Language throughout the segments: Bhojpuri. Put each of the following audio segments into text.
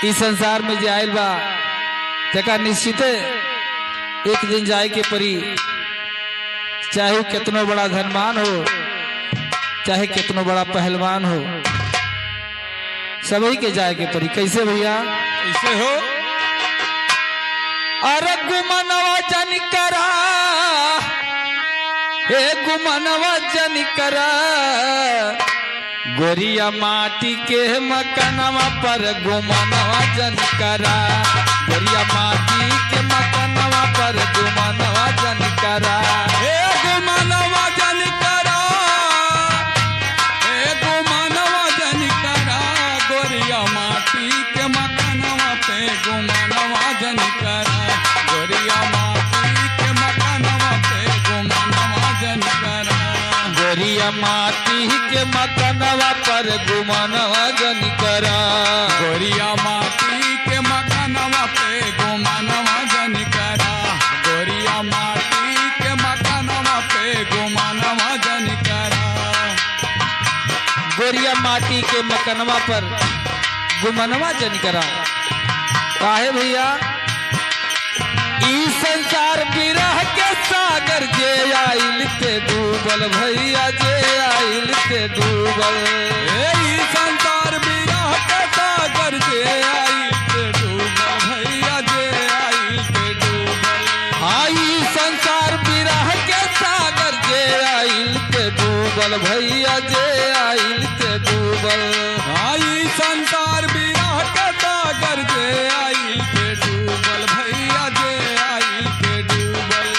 इस संसार में जे आयल बा तेका निश्चित एक दिन जाए के परी, चाहे कितनो बड़ा धनवान हो, चाहे कितनो बड़ा पहलवान हो, सभी के जाए के परी। कैसे भैया? कैसे हो? अरे गुमनवा जन करा, हे गुमनवा जन करा, गोरिया माटी के मकनवा पर गुमनवा जन करा, गोरिया माटी के मकनवा पर गुमनवा जन करा। हे गुमनवा जन करा, हे गुमनवा जन करा, गोरिया माटी के मकनवा पे गुमनवा जन करा, गोरिया माटी के मकनवा पे गुमनवा जन करा, गोरिया माटी के मकनवा पर गुमनवा जन करा, गोरिया माटी के मकनवा पे गुमनवा जन करा, गोरिया माटी के मकनवा पे गुमनवा जन करा। गोरिया माटी के मकनवा पर गुमनवा जन करा। काहे भैया? ई संसार बिरह के सागर जे आइल ते डूबल भैया, जे आइल ते डूबल। ई संसार बिरह के सागर जे आइल ते डूबल भैया, जे आइल ते डूबल। हाँ, ई संसार बिरह के सागर जे आइल ते डूबल भैया, जे आइल ते डूबल। हाँ, ई संसार बिरह के सागर जे आइल ते डूबल भैया, जे आइल ते डूबल।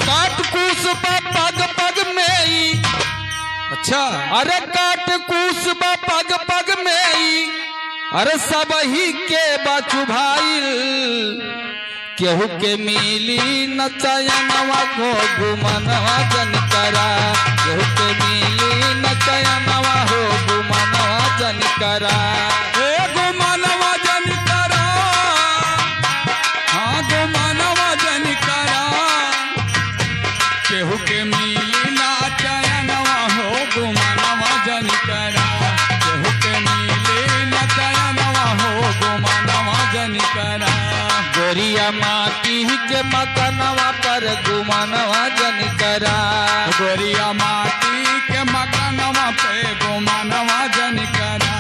काट कूस पग पग में ई, अच्छा, अरे काट कूस पग पग में ई, अरे सब ही के बचु भाई, केहू के मिली न चयनवा को गुमनवा जन करा, केहू के मिली न चयनवा हो गुमनवा जन करा। हे गुमनवा जन करा, हाँ गुमनवा जन करा, केहू के मिली ना चयनवा हो गुमनवा जन करा, केहू के मिली ना चयनवा हो गुमनवा जन करा। गोरिया माटी के मकनवा पर गुमनवा जन करा, गोरिया माटी के मकनवा पे गुमनवा जन करा,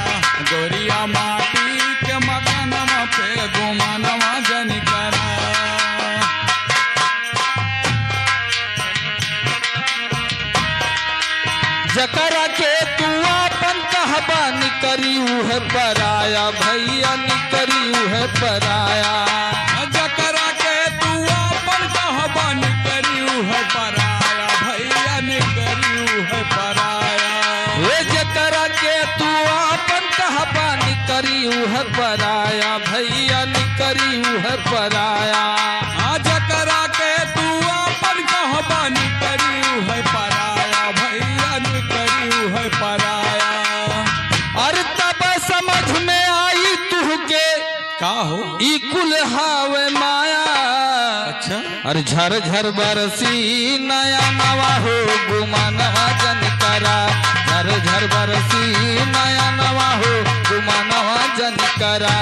गोरिया माटी के मकनवा पे गुमनवा जन करा। जकरा के तू अपन कहबा निकरी है पराया भैया, निकरी है पराया। जकरा के तू अपन कहबा निकरियू है पराया भैया, निकरियू है पराया। हे जकरा के तू अपन कहबा निकरी है पराया भैया, निकरी है पराया। जकरा के तू अपन कहबा निकरियू है पराया भैया, निकरियू है पराया। अरे तब समझ में आई तुहके का हो? ई कुल हावे माया। अच्छा, अरे झर झर बरसी नया नवा हो गुमनवा जन करा, झर झर बरसी नया नवा हो गुमनवा जन करा।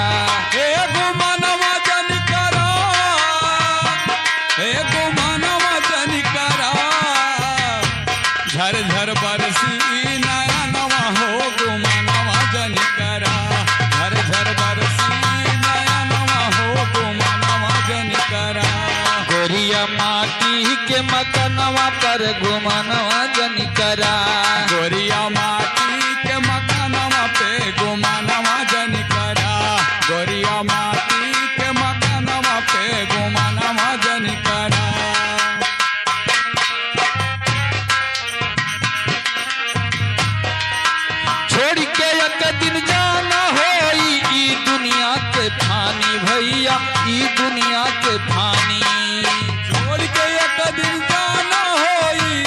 हे गुमनवा जन करा, हे गुमनवा जन करा, झर झर बरसी नया नवा हो गुमनवा जन करा, झर झर बरसी नया नवा हो गुमनवा जन करा। गोरिया माटी के मकनवा पर गुमनवा जन करा, गोरिया माटी के मकनवा पे गुमनवा जन करा, गोरिया माटी के मकनवा पे गुमनवा जन करा। छोड़ के एक दिन जाना होई ई दुनिया के फानी भैया, ई दुनिया के फानी। छोड़ के एक दिन जाना होई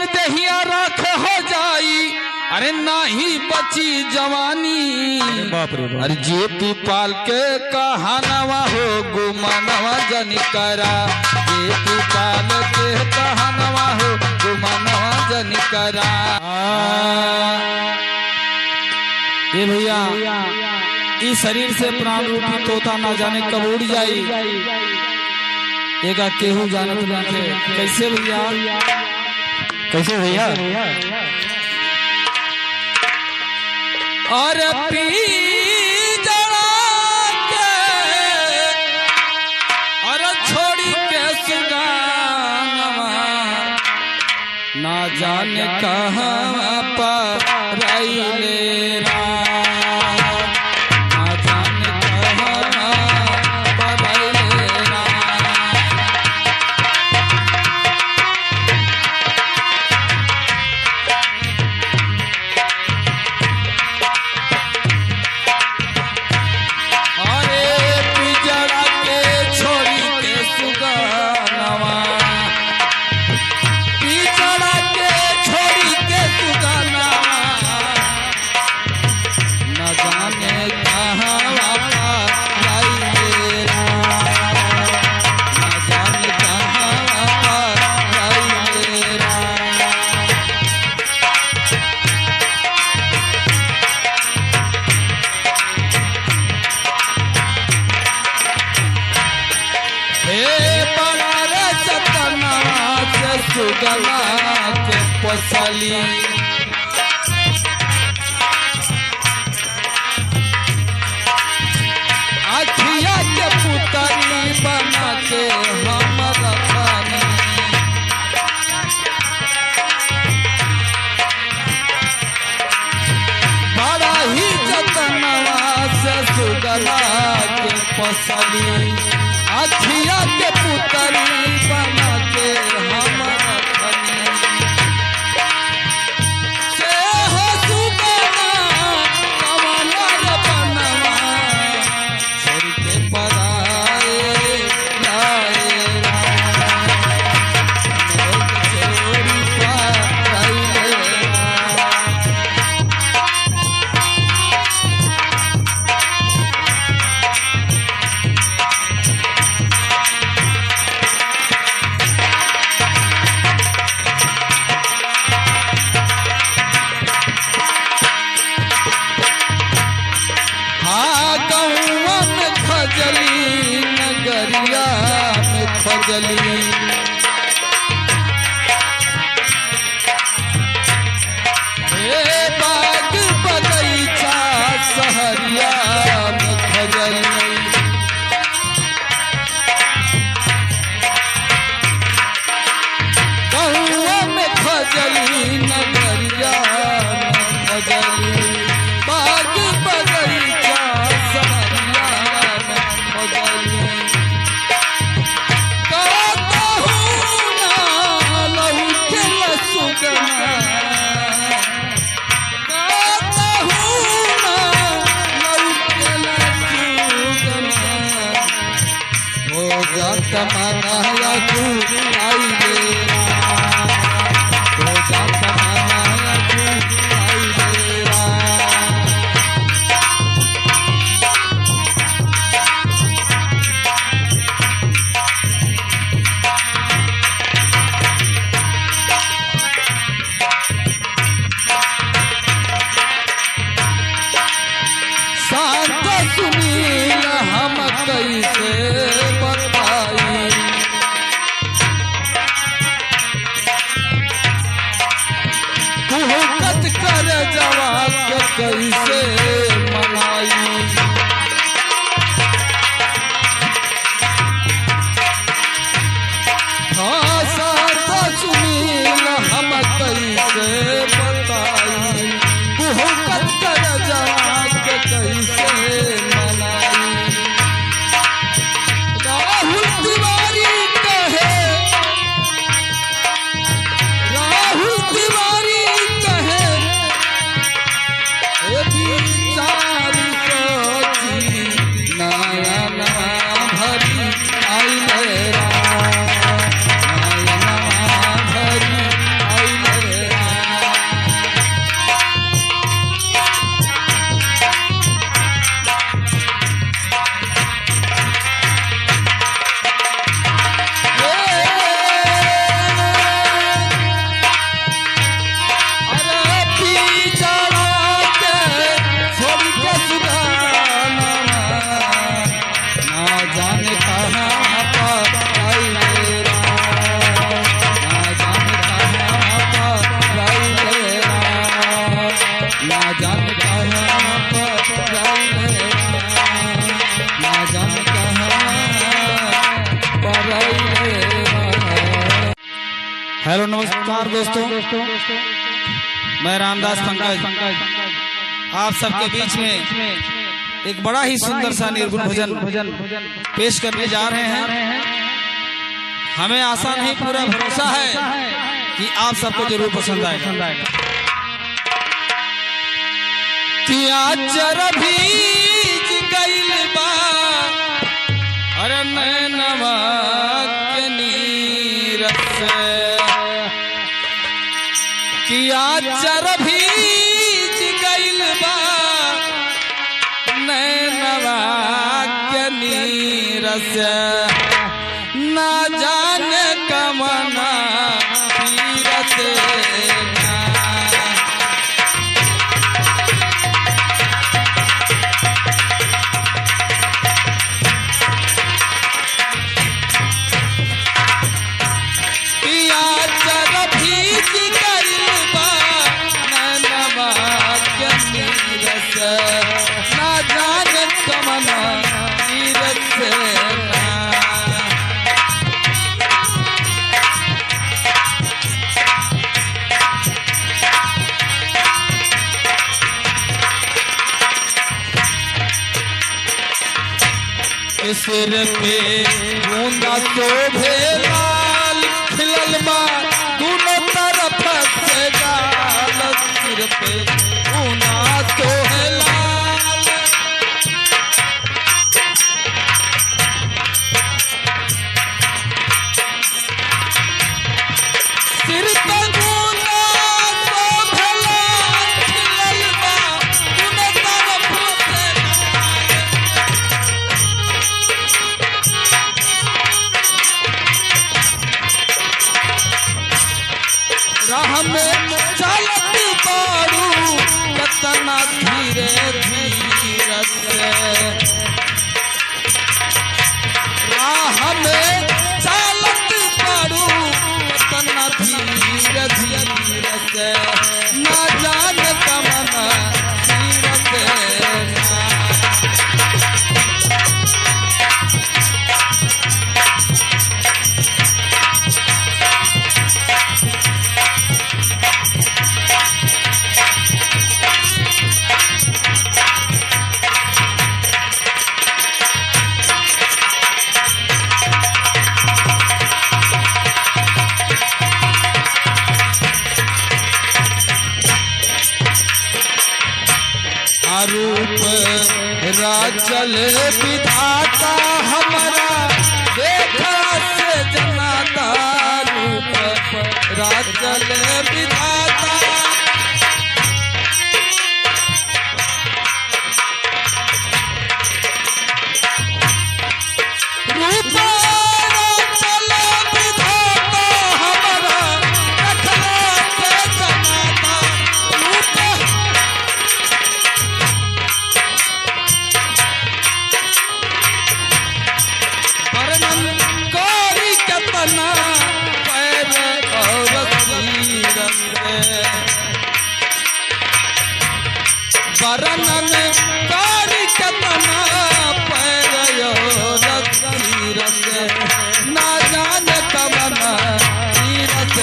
जवान दहिया राख हो जाई, अरे नाही बची जवानी। बाप रे बाप। अरे जेपी पाल के कहानवा हो गुमानवा जन करा, जेपी पाल के कहानवा हो गुमानवा जन करा। ये भैया इस शरीर से प्राण रूपी तोता ना जाने कब उड़ जाई, एका केहू जानत नहीं। कैसे भैया, कैसे भैया? और पी जड़ा के और छोड़ी के सुगानवा, ना जाने कहाँ पर ले राम, ना जाने कहाँ पर ले राम। सुगला के पसली अखिया के पुतली बना के हम रखनी, बड़ा ही जतनवा से सुगला के पसली अखिया के पुतली बना के हम रखनी। से हो सुगना कमलर बनवा, छोड़ के पराए लाए राम, छोड़ी पाए खजली नगरिया में खजली, बाग बगीचा सहरिया में खजली, कौआ में खजली नगरिया में खजली, बाग बगीचा सहरिया में खजली। तमन्ना तू आई मेरा, हो जा तमन्ना तू आई मेरा। शांत सुनील हम कैसे बताई, हेलो नमस्कार दोस्तों, मैं रामदास पंकज आप सबके बीच में एक बड़ा ही सुंदर सा निर्गुण भजन पेश करने जा रहे हैं। हमें आशा नहीं पूरा भरोसा है कि आप सबको जरूर पसंद आएगा। चर भीज गइल बा अरे नैनवा के नीरस किया चर भीज गइल बा नैनवा के नीरस ना जाने कमना तीरस सिर पे बूंदा शोभे लाल खिलल बा दोनों तरफ से गाल सिर पे बूंदा शोभे लाल सिर पे बूंदा शोभे लाल खिलल बा दोनों तरफ से राह में चलत बारू कतना धीरे धीरे से राह में चलत बारू कतना धीरे धीरे से ना जाने कमना धीरे से रूप राचल विधाता हमारा देखा से जनाता रूप राचल विधाता रूप राचल विधाता हमारा देखा से जनाता रूप वर्णन कारी कतना पैरयो रस ना जान कमना तीरस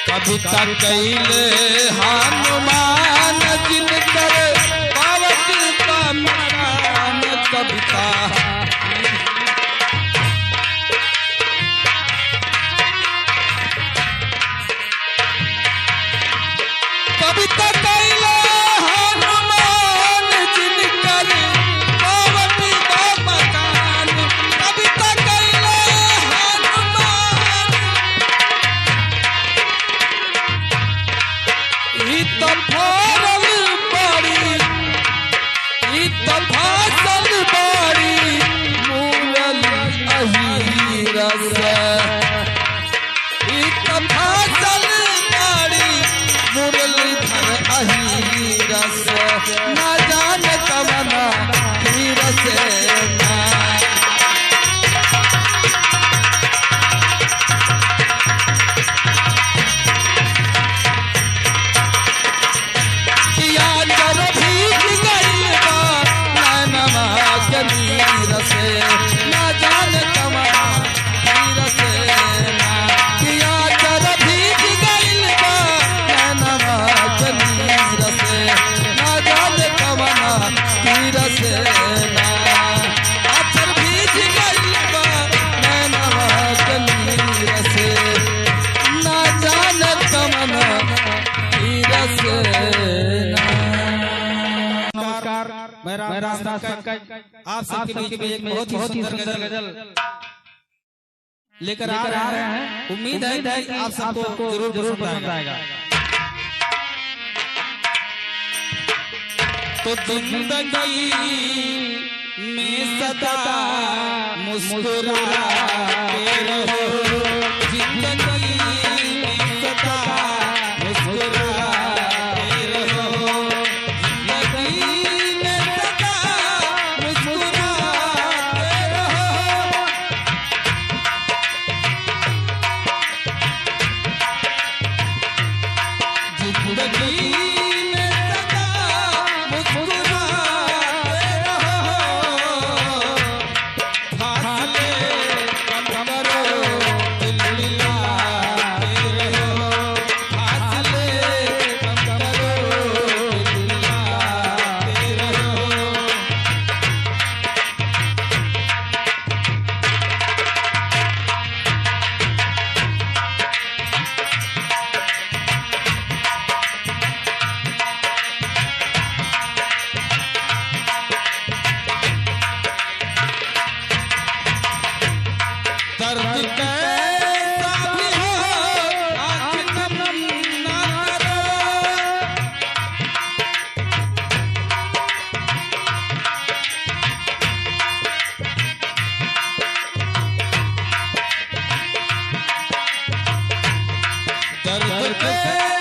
कविता कैले हनुमान जिनकर पावत का मकान कविता कविता कैले हनुमान जिनकर पावत का मकान कविता कैले हनुमान तो फासल बड़ी मूरल अहीरस आप सबके बीच में एक बहुत ही सुंदर गजल लेकर आ रहे हैं। उम्मीद है कि आप सबको जरूर पसंद आएगा। तो जिंदगी में सदा मुस्कुराते रहो, जिंदगी में सदा मुस्कुराते रहो, जिंदगी में सदा मुस्कुराते रहो। जिंदगी दर्द